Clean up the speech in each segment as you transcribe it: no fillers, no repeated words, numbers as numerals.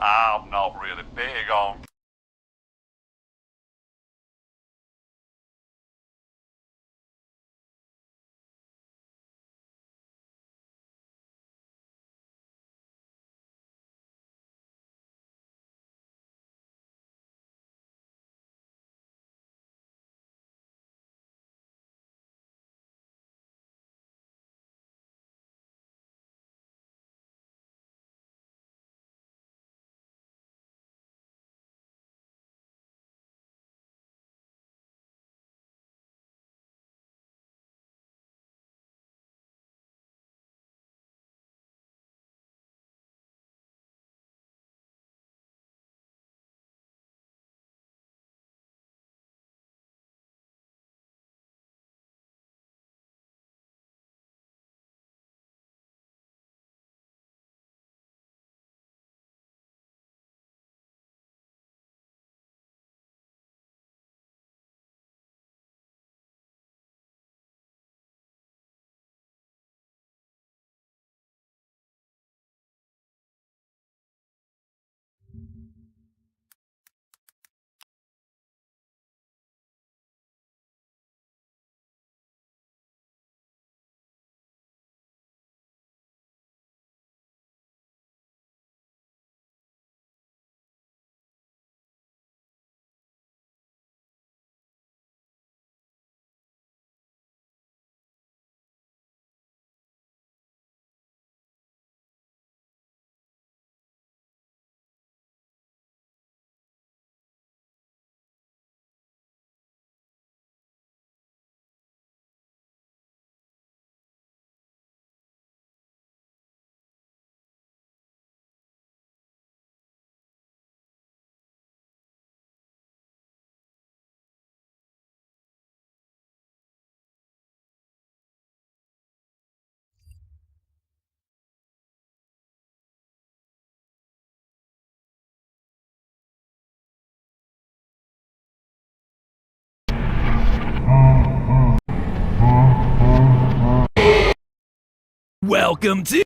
I'm not really big on... Welcome to...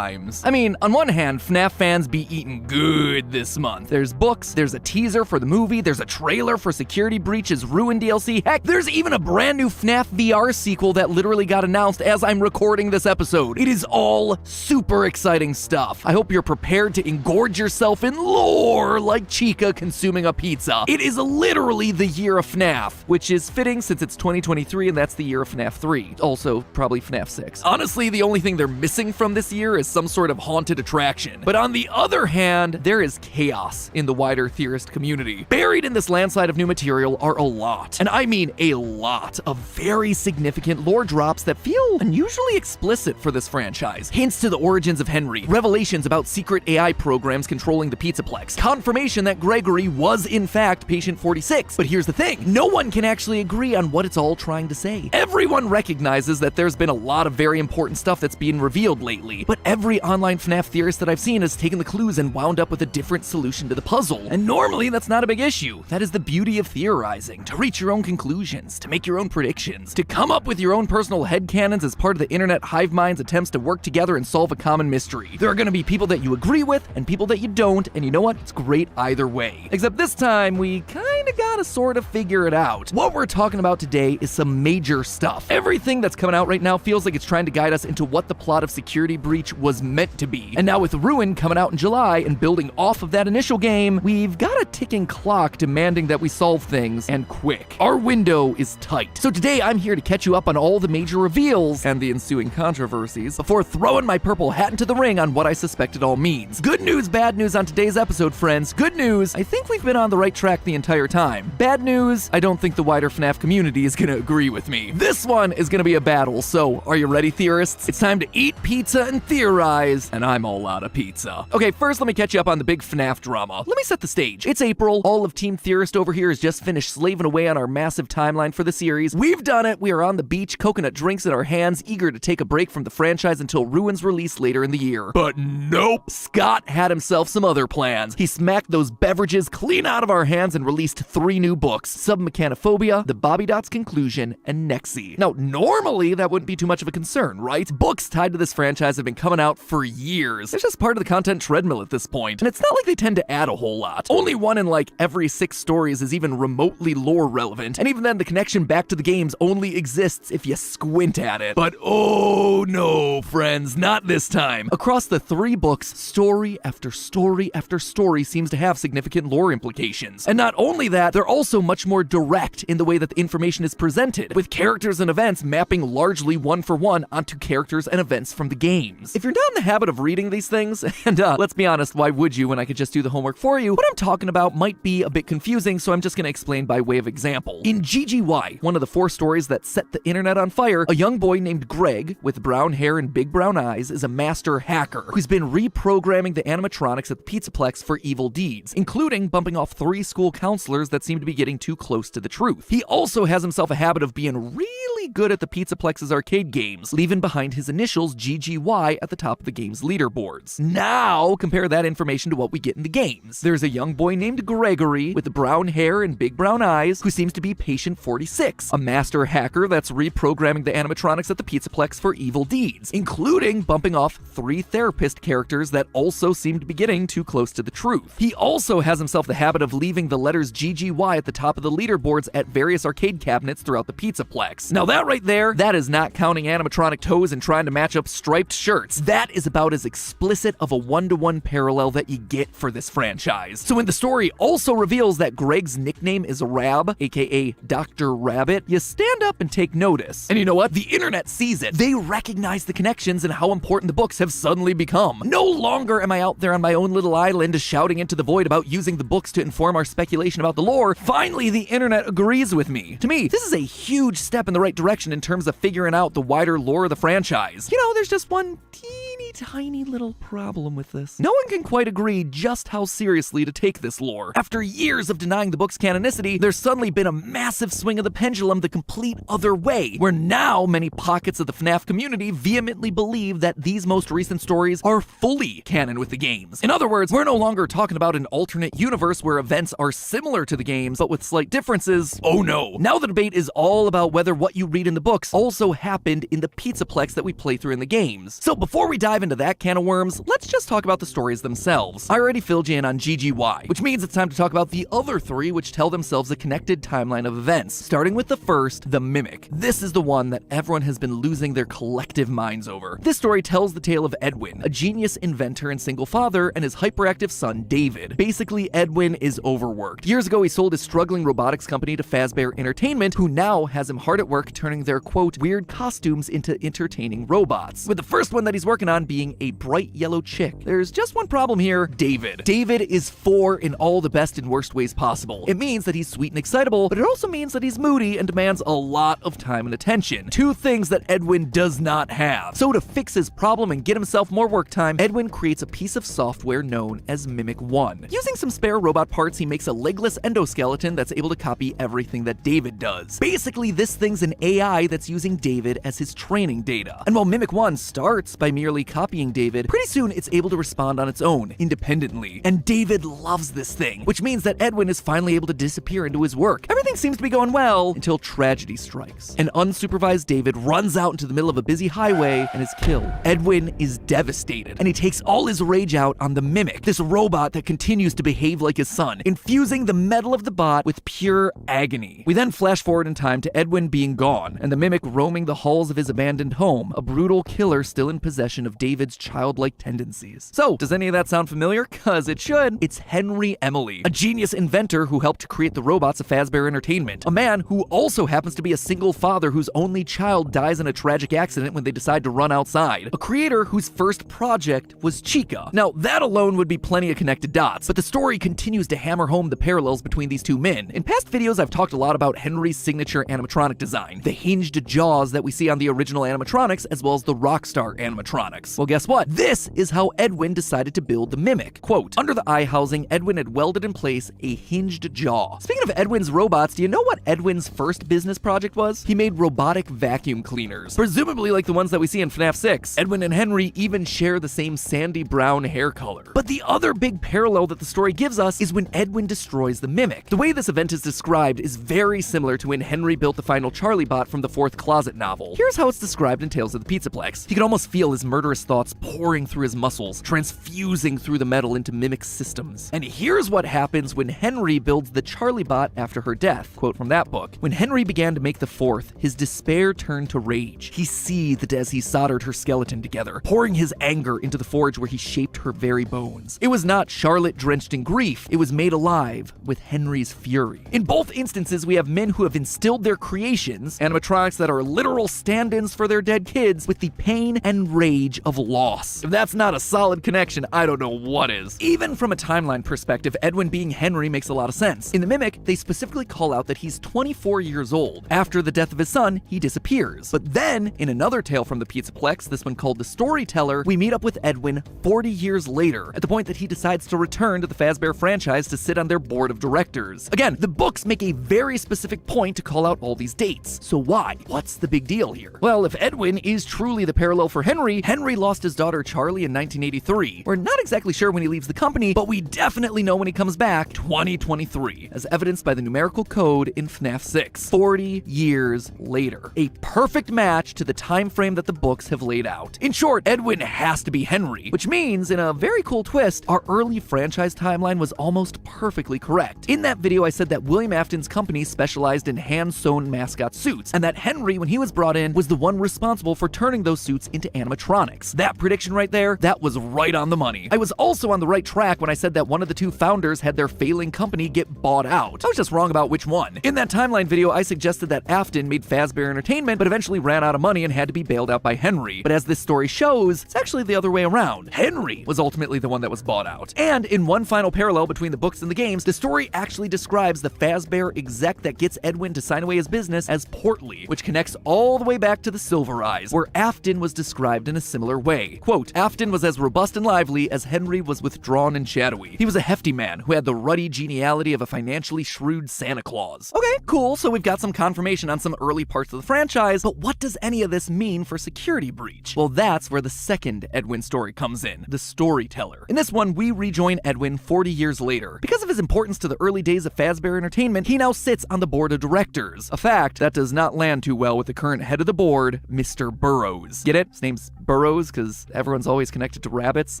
I mean, on one hand, FNAF fans be eating good this month. There's books, there's a teaser for the movie, there's a trailer for Security Breach's Ruin DLC, heck, there's even a brand new FNAF VR sequel that literally got announced as I'm recording this episode. It is all super exciting stuff. I hope you're prepared to engorge yourself in lore like Chica consuming a pizza. It is literally the year of FNAF, which is fitting since it's 2023 and that's the year of FNAF 3. Also, probably FNAF 6. Honestly, the only thing they're missing from this year is some sort of haunted attraction. But on the other hand, there is chaos in the wider theorist community. Buried in this landslide of new material are a lot, and I mean a lot, of very significant lore drops that feel unusually explicit for this franchise. Hints to the origins of Henry, revelations about secret AI programs controlling the Pizzaplex, confirmation that Gregory was in fact Patient 46. But here's the thing, no one can actually agree on what it's all trying to say. Everyone recognizes that there's been a lot of very important stuff that's being revealed lately, but every online FNAF theorist that I've seen has taken the clues and wound up with a different solution to the puzzle. And normally that's not a big issue. That is the beauty of theorizing, to reach your own conclusions, to make your own predictions, to come up with your own personal headcanons as part of the internet hive mind's attempts to work together and solve a common mystery. There are going to be people that you agree with and people that you don't, and you know what? It's great either way. Except this time, we kinda gotta sort of figure it out. What we're talking about today is some major stuff. Everything that's coming out right now feels like it's trying to guide us into what the plot of Security Breach was meant to be. And now with Ruin coming out in July and building off of that initial game, we've got a ticking clock demanding that we solve things, and quick. Our window is tight. So today I'm here to catch you up on all the major reveals and the ensuing controversies before throwing my purple hat into the ring on what I suspect it all means. Good news, bad news on today's episode, friends. Good news, I think we've been on the right track the entire time. Bad news, I don't think the wider FNAF community is gonna agree with me. This one is gonna be a battle, so are you ready, theorists? It's time to eat pizza and theorize, and I'm all out of pizza. Okay, first let me catch you up on the big FNAF drama. Let me set the stage. It's April. All of Team Theorist over here has just finished slaving away on our massive timeline for the series. We've done it. We are on the beach, coconut drinks in our hands, eager to take a break from the franchise until Ruin's release later in the year. But nope. Scott had himself some other plans. He smacked those beverages clean out of our hands and released 3 new books: Submechanophobia, The Bobby Dots Conclusion, and Nexi. Now, normally that wouldn't be too much of a concern, right? Books tied to this franchise have been coming out for years. It's just part of the content treadmill at this point, and it's not like they tend to add a whole lot. Only one in like every 6 stories is even remotely lore relevant, and even then the connection back to the games only exists if you squint at it. But oh no, friends, not this time. Across the 3 books, story after story after story seems to have significant lore implications. And not only that, they're also much more direct in the way that the information is presented, with characters and events mapping largely one for one onto characters and events from the games. If you're not in the habit of reading these things, and let's be honest, why would you when I could just do the homework for you, what I'm talking about might be a bit confusing, so I'm just gonna explain by way of example. In GGY, one of the 4 stories that set the internet on fire, a young boy named Greg, with brown hair and big brown eyes, is a master hacker who's been reprogramming the animatronics at the Pizzaplex for evil deeds, including bumping off 3 school counselors that seem to be getting too close to the truth. He also has himself a habit of being really good at the Pizzaplex's arcade games, leaving behind his initials GGY at the top of the game's leaderboards. Now, compare that information to what we get in the games. There's a young boy named Gregory with brown hair and big brown eyes who seems to be Patient 46, a master hacker that's reprogramming the animatronics at the Pizzaplex for evil deeds, including bumping off 3 therapist characters that also seem to be getting too close to the truth. He also has himself the habit of leaving the letters GGY at the top of the leaderboards at various arcade cabinets throughout the Pizzaplex. Now that right there, that is not counting animatronic toes and trying to match up striped shirts. That is about as explicit of a one-to-one parallel that you get for this franchise. So when the story also reveals that Greg's nickname is Rab, aka Dr. Rabbit, you stand up and take notice. And you know what? The internet sees it. They recognize the connections and how important the books have suddenly become. No longer am I out there on my own little island shouting into the void about using the books to inform our speculation about the lore. Finally, the internet agrees with me. To me, this is a huge step in the right direction in terms of figuring out the wider lore of the franchise. You know, there's just one teeny tiny little problem with this. No one can quite agree just how seriously to take this lore. After years of denying the book's canonicity, there's suddenly been a massive swing of the pendulum the complete other way, where now many pockets of the FNAF community vehemently believe that these most recent stories are fully canon with the games. In other words, we're no longer talking about an alternate universe where events are similar to the games, but with slight differences. Oh no. Now the debate is all about whether what you read in the books also happened in the Pizzaplex that we play through in the games. So before we dive into that can of worms, let's just talk about the stories themselves. I already filled you in on GGY, which means it's time to talk about the other 3 which tell themselves a connected timeline of events, starting with the first, the Mimic. This is the one that everyone has been losing their collective minds over. This story tells the tale of Edwin, a genius inventor and single father, and his hyperactive son, David. Basically, Edwin is overworked. Years ago, he sold his struggling robotics company to Fazbear Entertainment, who now has him hard at work turning their, quote, weird costumes into entertaining robots, with the first one that he's working on being a bright yellow chick. There's just one problem here, David. David is 4 in all the best and worst ways possible. It means that he's sweet and excitable, but it also means that he's moody and demands a lot of time and attention. 2 things that Edwin does not have. So to fix his problem and get himself more work time, Edwin creates a piece of software known as Mimic 1. Using some spare robot parts, he makes a legless endoskeleton that's able to copy everything that David does. Basically, this thing's an AI that's using David as his training data. And while Mimic 1 starts by merely copying David, pretty soon it's able to respond on its own, independently. And David loves this thing, which means that Edwin is finally able to disappear into his work. Everything seems to be going well until tragedy strikes. An unsupervised David runs out into the middle of a busy highway and is killed. Edwin is devastated, and he takes all his rage out on the Mimic, this robot that continues to behave like his son, infusing the metal of the bot with pure agony. We then flash forward in time to Edwin being gone, and the Mimic roaming the halls of his abandoned home, a brutal killer still in possession of David's childlike tendencies. So, does any of that sound familiar? Cause it should. It's Henry Emily, a genius inventor who helped create the robots of Fazbear Entertainment, a man who also happens to be a single father whose only child dies in a tragic accident when they decide to run outside, a creator whose first project was Chica. Now, that alone would be plenty of connected dots, but the story continues to hammer home the parallels between these 2 men. In past videos, I've talked a lot about Henry's signature animatronic design, the hinged jaws that we see on the original animatronics, as well as the Rockstar animatronics. Well, guess what? This is how Edwin decided to build the Mimic. Quote, under the eye housing, Edwin had welded in place a hinged jaw. Speaking of Edwin's robots, do you know what Edwin's first business project was? He made robotic vacuum cleaners, presumably like the ones that we see in FNAF 6. Edwin and Henry even share the same sandy brown hair color. But the other big parallel that the story gives us is when Edwin destroys the Mimic. The way this event is described is very similar to when Henry built the final Charlie bot from the 4th Closet novel. Here's how it's described in Tales of the Pizzaplex. You can almost feel his murderous thoughts pouring through his muscles, transfusing through the metal into Mimic's systems. And here's what happens when Henry builds the Charlie bot after her death. Quote from that book: "When Henry began to make the fourth, his despair turned to rage. He seethed as he soldered her skeleton together, pouring his anger into the forge where he shaped her very bones. It was not Charlotte drenched in grief, it was made alive with Henry's fury." In both instances, we have men who have instilled their creations, animatronics that are literal stand-ins for their dead kids, with the pain and rage of loss. If that's not a solid connection, I don't know what is. Even from a timeline perspective, Edwin being Henry makes a lot of sense. In the Mimic, they specifically call out that he's 24 years old. After the death of his son, he disappears. But then, in another tale from the Pizzaplex, this one called The Storyteller, we meet up with Edwin 40 years later, at the point that he decides to return to the Fazbear franchise to sit on their board of directors. Again, the books make a very specific point to call out all these dates. So why? What's the big deal here? Well, if Edwin is truly the parallel for Henry, Henry lost his daughter Charlie in 1983. We're not exactly sure when he leaves the company, but we definitely know when he comes back, 2023, as evidenced by the numerical code in FNAF 6. 40 years later. A perfect match to the time frame that the books have laid out. In short, Edwin has to be Henry, which means, in a very cool twist, our early franchise timeline was almost perfectly correct. In that video, I said that William Afton's company specialized in hand-sewn mascot suits, and that Henry, when he was brought in, was the one responsible for turning those suits into animatronics. That prediction right there, that was right on the money. I was also on the right track when I said that one of the two founders had their failing company get bought out. I was just wrong about which one. In that timeline video, I suggested that Afton made Fazbear Entertainment, but eventually ran out of money and had to be bailed out by Henry. But as this story shows, it's actually the other way around. Henry was ultimately the one that was bought out. And in one final parallel between the books and the games, the story actually describes the Fazbear exec that gets Edwin to sign away his business as Portly, which connects all the way back to the Silver Eyes, where Afton was described in a similar way. Quote, "Afton was as robust and lively as Henry was withdrawn and shadowy. He was a hefty man who had the ruddy geniality of a financially shrewd Santa Claus." Okay, cool, so we've got some confirmation on some early parts of the franchise, but what does any of this mean for Security Breach? Well, that's where the second Edwin story comes in, the Storyteller. In this one, we rejoin Edwin 40 years later. Because of his importance to the early days of Fazbear Entertainment, he now sits on the board of directors, a fact that does not land too well with the current head of the board, Mr. Burrows. Get it? His name's Burrows because everyone's always connected to rabbits.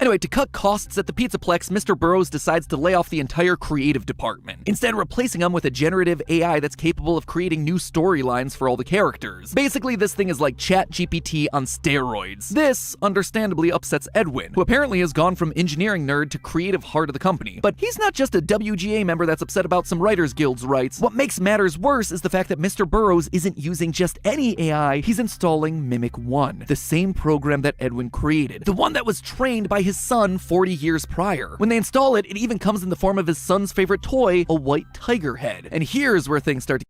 Anyway, to cut costs at the Pizzaplex, Mr. Burrows decides to lay off the entire creative department, instead replacing them with a generative AI that's capable of creating new storylines for all the characters. Basically, this thing is like ChatGPT on steroids. This, understandably, upsets Edwin, who apparently has gone from engineering nerd to creative heart of the company. But he's not just a WGA member that's upset about some Writers Guild's rights. What makes matters worse is the fact that Mr. Burrows isn't using just any AI, he's installing Mimic 1, the same program that Edwin created, the one that was trained by his son 40 years prior. When they install it, it even comes in the form of his son's favorite toy, a white tiger head. And here's where things start to